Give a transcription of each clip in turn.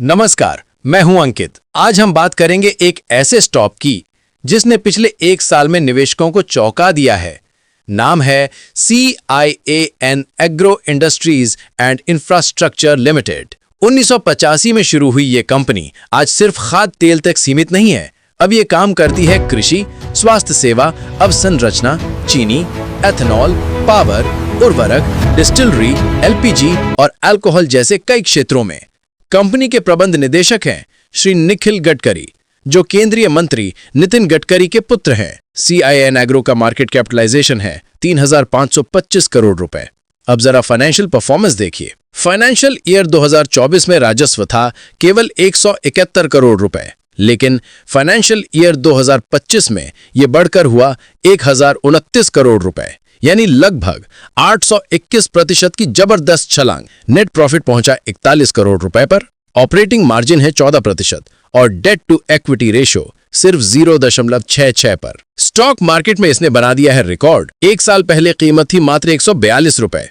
नमस्कार, मैं हूं अंकित। आज हम बात करेंगे एक ऐसे स्टॉक की जिसने पिछले एक साल में निवेशकों को चौंका दिया है। नाम है CIAN agro industries and infrastructure limited. 1985 में शुरू हुई ये कंपनी आज सिर्फ खाद्य तेल तक सीमित नहीं है। अब ये काम करती है कृषि, स्वास्थ्य सेवा, अवसंरचना, चीनी, एथेनॉल, पावर, उर्वरक, डिस्टिलरी, LPG और अल्कोहल जैसे कई क्षेत्रों में। कंपनी के प्रबंध निदेशक हैं श्री निखिल गडकरी, जो केंद्रीय मंत्री नितिन गडकरी के पुत्र हैं। CIAN एग्रो का मार्केट कैपिटलाइजेशन है 3,525 करोड़ रुपए। अब जरा फाइनेंशियल परफॉर्मेंस देखिए। फाइनेंशियल ईयर 2024 में राजस्व था केवल 171 करोड़ रुपए, लेकिन फाइनेंशियल ईयर 2025 में यह बढ़कर हुआ 1,029 करोड़ रुपए, यानी लगभग 821% की जबरदस्त छलांग। नेट प्रॉफिट पहुंचा 41 करोड़ रुपए पर। ऑपरेटिंग मार्जिन है 14% और डेट टू इक्विटी रेशियो सिर्फ 0.66 पर। स्टॉक मार्केट में इसने बना दिया है रिकॉर्ड। एक साल पहले कीमत थी मात्र 142 रुपए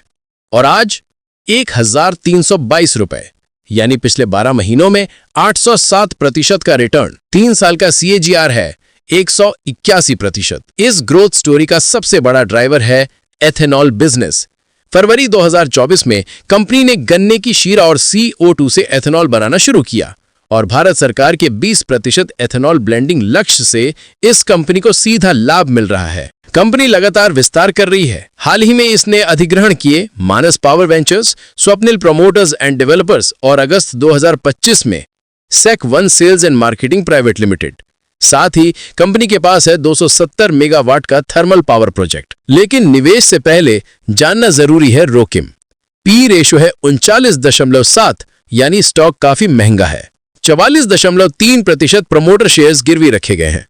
और आज 1,322 रुपए, यानी पिछले 12 महीनों में 807% का रिटर्न। 3 साल का CAGR है 181%। इस ग्रोथ स्टोरी का सबसे बड़ा ड्राइवर है एथेनॉल बिजनेस। फरवरी 2024 में कंपनी ने गन्ने की शीरा और CO2 से एथेनॉल बनाना शुरू किया और भारत सरकार के 20% एथेनॉल ब्लेंडिंग लक्ष्य से इस कंपनी को सीधा लाभ मिल रहा है। कंपनी लगातार विस्तार कर रही है। हाल ही में इसने अधिग्रहण किए Manas power ventures, Swapnil promoters and developers और अगस्त 2025 में SEC1 sales and marketing private limited. साथ ही कंपनी के पास है 270 मेगावाट का थर्मल पावर प्रोजेक्ट। लेकिन निवेश से पहले जानना जरूरी है रोकिम। पी रेशियो है 39.7, यानी स्टॉक काफी महंगा है। 44.3% प्रमोटर शेयर्स गिरवी रखे गए हैं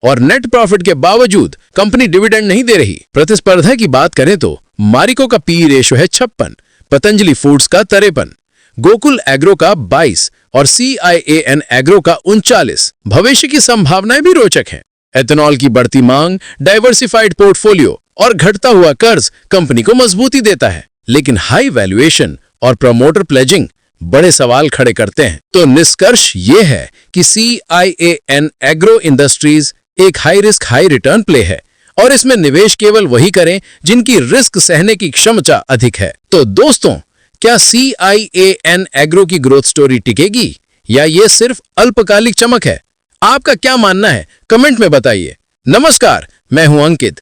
और नेट प्रॉफिट के बावजूद कंपनी डिविडेंड नहीं दे रही। प्रतिस्पर्धा की बात करें तो मारिको का पी रेशियो है 56, पतंजलि फूड्स का 53, गोकुल एग्रो का 22 और CIAN एग्रो का 39। भविष्य की संभावनाएं भी रोचक हैं। एथेनॉल की बढ़ती मांग, डाइवर्सिफाइड पोर्टफोलियो और घटता हुआ कर्ज कंपनी को मजबूती देता है। लेकिन हाई वैल्यूएशन और प्रमोटर प्लेजिंग बड़े सवाल खड़े करते हैं। तो निष्कर्ष ये है कि CIAN एग्रो इंडस्ट्रीज एक high risk high return play है और इसमें निवेश केवल वही करें जिनकी रिस्क सहने की क्षमता अधिक है। तो दोस्तों, क्या CIAN एग्रो की ग्रोथ स्टोरी टिकेगी या ये सिर्फ अल्पकालिक चमक है? आपका क्या मानना है? कमेंट में बताइए। नमस्कार, मैं हूं अंकित।